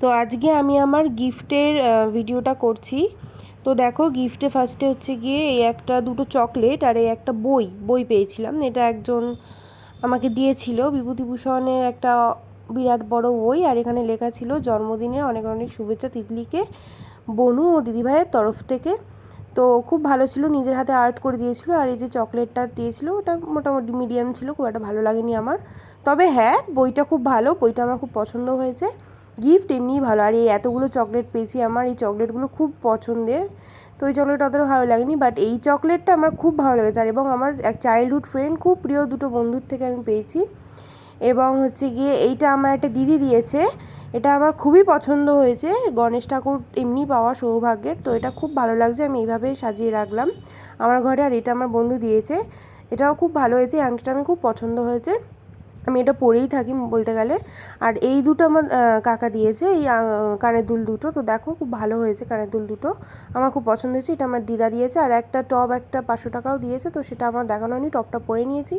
তো আজকে আমি আমার গিফটের ভিডিওটা করছি। তো দেখো, গিফটে ফার্স্টে হচ্ছে গিয়ে এই একটা দুটো চকলেট আর এই একটা বই পেয়েছিলাম। এটা একজন আমাকে দিয়েছিল, বিভূতিভূষণের একটা বিরাট বড় বই, আর এখানে লেখা ছিল জন্মদিনের অনেক অনেক শুভেচ্ছা তিতলিকে, বনু ও দিদিভাইয়ের তরফ থেকে। তো খুব ভালো ছিল, নিজের হাতে আর্ট করে দিয়েছিল। আর এই যে চকলেটটা দিয়েছিল ওটা মোটামুটি মিডিয়াম ছিল, খুব একটা ভালো লাগেনি আমার। তবে হ্যাঁ, বইটা খুব ভালো, বইটা আমার খুব পছন্দ হয়েছে। গিফট এমনিই ভালো। আর এই এতগুলো চকলেট পেয়েছি, আমার এই চকলেটগুলো খুব পছন্দের। তো এই চকলেট অতটা ভালো লাগেনি, বাট এই চকলেটটা আমার খুব ভালো লেগেছে। আর এবং আমার এক চাইল্ডহুড ফ্রেন্ড, খুব প্রিয় দুটো বন্ধুর থেকে আমি পেয়েছি। এবং হচ্ছে গিয়ে এইটা আমার একটা দিদি দিয়েছে, এটা আমার খুবই পছন্দ হয়েছে। গণেশ ঠাকুর এমনি পাওয়া সৌভাগ্যের, তো এটা খুব ভালো লাগছে, আমি এইভাবেই সাজিয়ে রাখলাম আমার ঘরে। আর এটা আমার বন্ধু দিয়েছে, এটাও খুব ভালো হয়েছে, আংটিটা আমি খুব পছন্দ হয়েছে, আমি এটা পরেই থাকি বলতে গেলে। আর এই দুটো আমার কাকা দিয়েছে, এই কানের দুল দুটো। তো দেখো, খুব ভালো হয়েছে কানের দুল দুটো, আমার খুব পছন্দ হয়েছে। এটা আমার দিদা দিয়েছে। আর একটা টপ, একটা 500 টাকাও দিয়েছে, তো সেটা আমার দেখানো হয়নি, টপটা পরে নিয়েছি।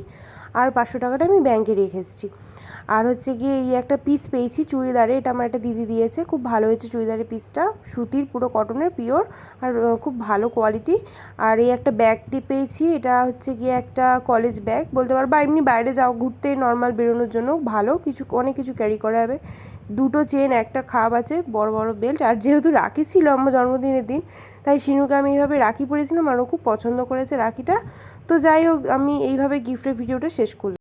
আর 500 টাকাটা আমি ব্যাংকে রেখে এসেছি। আর হচ্ছে গিয়ে এই একটা পিস পেয়েছি চুড়িদারে, এটা আমার একটা দিদি দিয়েছে, খুব ভালো হয়েছে চুড়িদারের পিসটা, সুতির, পুরো কটনের, পিওর, আর খুব ভালো কোয়ালিটি। আর এই একটা ব্যাগটি পেয়েছি, এটা হচ্ছে গিয়ে একটা কলেজ ব্যাগ বলতে পারো, বা এমনি বাইরে যাও ঘুরতে নর্মাল বেরোনোর জন্য ভালো, কিছু অনেক কিছু ক্যারি করা যাবে। দুটো চেন, একটা খাপ আছে, বড় বড় বেল্ট। আর যেহেতু রাখি ছিল আমার জন্মদিনের দিন, তাই শিনুকে আমি এইভাবে রাখি পরেছিলাম, আরও খুব পছন্দ করেছে রাখিটা। তো যাই হোক, আমি এইভাবে গিফটের ভিডিওটা শেষ করলাম।